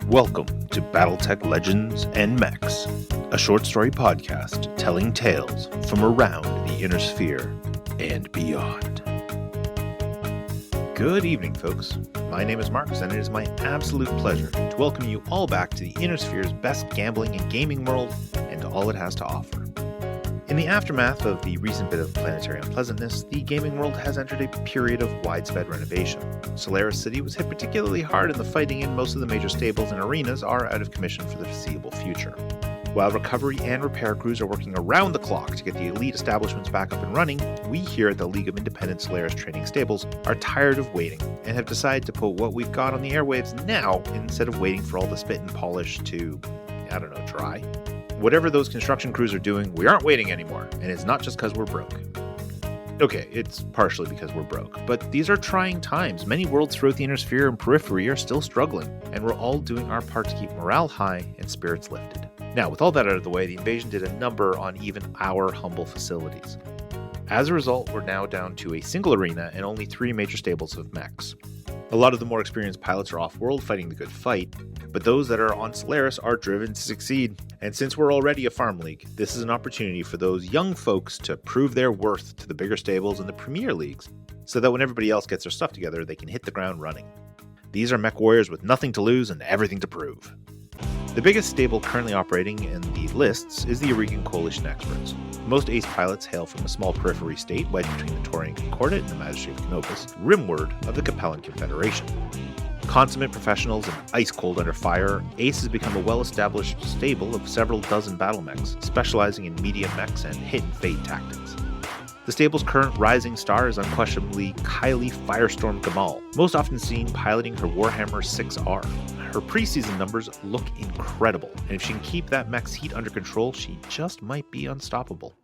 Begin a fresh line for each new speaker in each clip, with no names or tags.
Welcome to Battletech Legends and Mechs, a short story podcast telling tales from around the Inner Sphere and beyond. Good evening, folks. My name is Marcus, and it is my absolute pleasure to welcome you all back to the Inner Sphere's best gambling and gaming world and all it has to offer. In the aftermath of the recent bit of planetary unpleasantness, the gaming world has entered a period of widespread renovation. Solaris City was hit particularly hard in the fighting, and most of the major stables and arenas are out of commission for the foreseeable future. While recovery and repair crews are working around the clock to get the elite establishments back up and running, we here at the League of Independent Solaris Training Stables are tired of waiting and have decided to put what we've got on the airwaves now instead of waiting for all the spit and polish to, dry. Whatever those construction crews are doing, we aren't waiting anymore, and it's not just because we're broke. Okay, it's partially because we're broke, but these are trying times. Many worlds throughout the Inner Sphere and periphery are still struggling, and we're all doing our part to keep morale high and spirits lifted. Now, with all that out of the way, the invasion did a number on even our humble facilities. As a result, we're now down to a single arena and only 3 major stables of mechs. A lot of the more experienced pilots are off-world fighting the good fight, but those that are on Solaris are driven to succeed. And since we're already a farm league, this is an opportunity for those young folks to prove their worth to the bigger stables and the premier leagues, so that when everybody else gets their stuff together, they can hit the ground running. These are mech warriors with nothing to lose and everything to prove. The biggest stable currently operating in the lists is the Eurasian Coalition Experts. Most ace pilots hail from a small periphery state wedged between the Taurian Concordat and the Magistrate of Canopus, rimward of the Capellan Confederation. Consummate professionals and ice-cold under fire, Ace has become a well-established stable of several dozen battle mechs, specializing in medium mechs and hit-and-fade tactics. The stable's current rising star is unquestionably Kylie Firestorm Gamal, most often seen piloting her Warhammer 6R. Her preseason numbers look incredible, and if she can keep that mech's heat under control, she just might be unstoppable.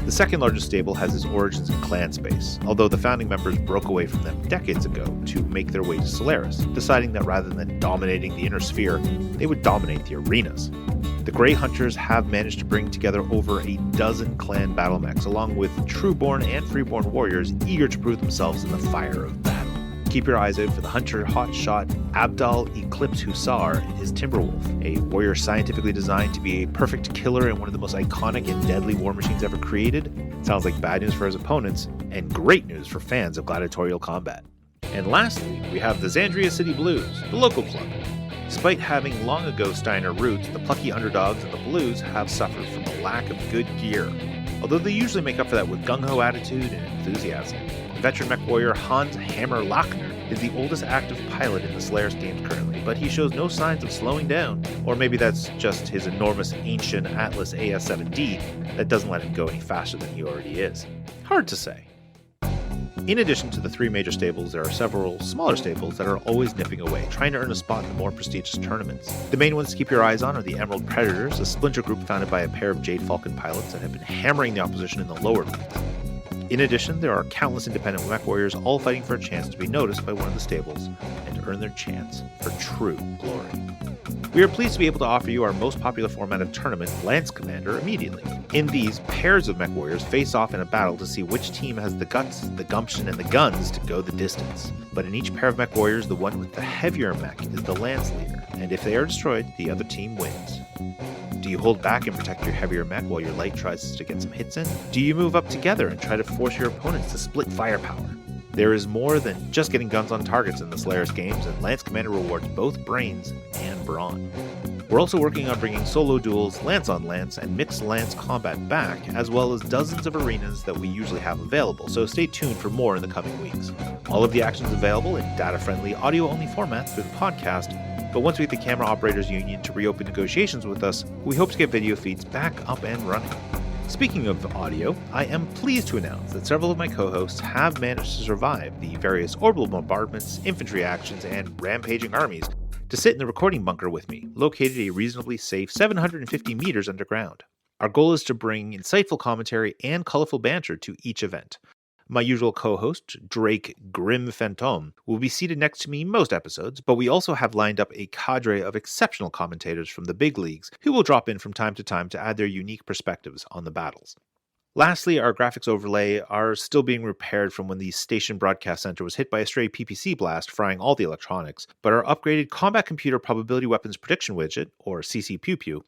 The second largest stable has its origins in clan space, although the founding members broke away from them decades ago to make their way to Solaris, deciding that rather than dominating the Inner Sphere, they would dominate the arenas. The Grey Hunters have managed to bring together over a dozen clan battle mechs, along with trueborn and freeborn warriors eager to prove themselves in the fire of battle. Keep your eyes out for the hunter hotshot Abdal Eclipse Hussar and his Timberwolf, a warrior scientifically designed to be a perfect killer and one of the most iconic and deadly war machines ever created. Sounds like bad news for his opponents, and great news for fans of gladiatorial combat. And lastly, we have the Xandria City Blues, the local club. Despite having long ago Steiner roots, the plucky underdogs and the Blues have suffered from a lack of good gear, although they usually make up for that with gung-ho attitude and enthusiasm. Veteran mech warrior Hans Hammer Lachner is the oldest active pilot in the Solaris games currently, but he shows no signs of slowing down, or maybe that's just his enormous ancient Atlas AS-7D that doesn't let him go any faster than he already is. Hard to say. In addition to the 3 major stables, there are several smaller stables that are always nipping away, trying to earn a spot in the more prestigious tournaments. The main ones to keep your eyes on are the Emerald Predators, a splinter group founded by a pair of Jade Falcon pilots that have been hammering the opposition in the lower leagues. In addition, there are countless independent mech warriors all fighting for a chance to be noticed by one of the stables and to earn their chance for true glory. We are pleased to be able to offer you our most popular format of tournament, Lance Commander, immediately. In these, pairs of mech warriors face off in a battle to see which team has the guts, the gumption, and the guns to go the distance. But in each pair of mech warriors, the one with the heavier mech is the Lance leader, and if they are destroyed, the other team wins. Do you hold back and protect your heavier mech while your light tries to get some hits in? Do you move up together and try to force your opponents to split firepower? There is more than just getting guns on targets in the Solaris games, and Lance Commander rewards both brains and brawn. We're also working on bringing solo duels, lance on lance, and mixed lance combat back, as well as dozens of arenas that we usually have available, so stay tuned for more in the coming weeks. All of the actions available in data-friendly, audio-only format through the podcast, but once we get the Camera Operators Union to reopen negotiations with us, we hope to get video feeds back up and running. Speaking of audio, I am pleased to announce that several of my co-hosts have managed to survive the various orbital bombardments, infantry actions, and rampaging armies to sit in the recording bunker with me, located a reasonably safe 750 meters underground. Our goal is to bring insightful commentary and colorful banter to each event. My usual co-host, Drake Grim Phantom, will be seated next to me most episodes, but we also have lined up a cadre of exceptional commentators from the big leagues who will drop in from time to time to add their unique perspectives on the battles. Lastly, our graphics overlay are still being repaired from when the station broadcast center was hit by a stray PPC blast, frying all the electronics, but our upgraded Combat Computer Probability Weapons Prediction widget, or CC Pew Pew,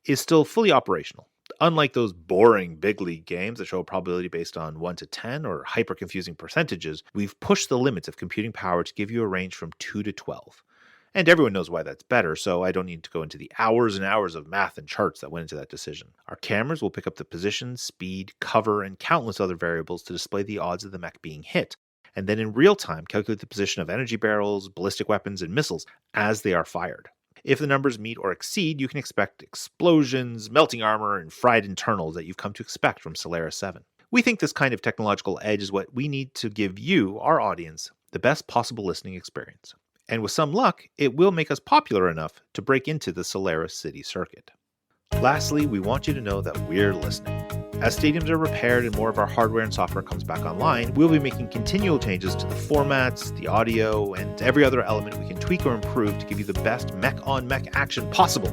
is still fully operational. Unlike those boring big league games that show a probability based on 1 to 10 or hyper-confusing percentages, we've pushed the limits of computing power to give you a range from 2 to 12. And everyone knows why that's better, so I don't need to go into the hours and hours of math and charts that went into that decision. Our cameras will pick up the position, speed, cover, and countless other variables to display the odds of the mech being hit, and then in real time calculate the position of energy barrels, ballistic weapons, and missiles as they are fired. If the numbers meet or exceed, you can expect explosions, melting armor, and fried internals that you've come to expect from Solaris VII. We think this kind of technological edge is what we need to give you, our audience, the best possible listening experience. And with some luck, it will make us popular enough to break into the Solaris City circuit. Lastly, we want you to know that we're listening. As stadiums are repaired and more of our hardware and software comes back online, we'll be making continual changes to the formats, the audio, and every other element we can tweak or improve to give you the best mech-on-mech action possible.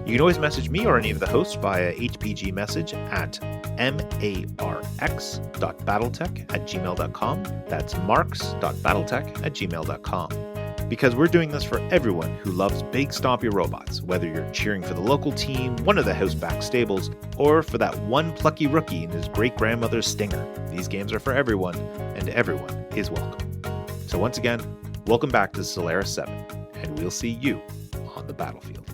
You can always message me or any of the hosts via HPG message at marx.battletech@gmail.com. That's marx.battletech@gmail.com. Because we're doing this for everyone who loves big stompy robots, whether you're cheering for the local team, one of the house-back stables, or for that one plucky rookie in his great-grandmother's Stinger. These games are for everyone, and everyone is welcome. So once again, welcome back to Solaris VII, and we'll see you on the battlefield.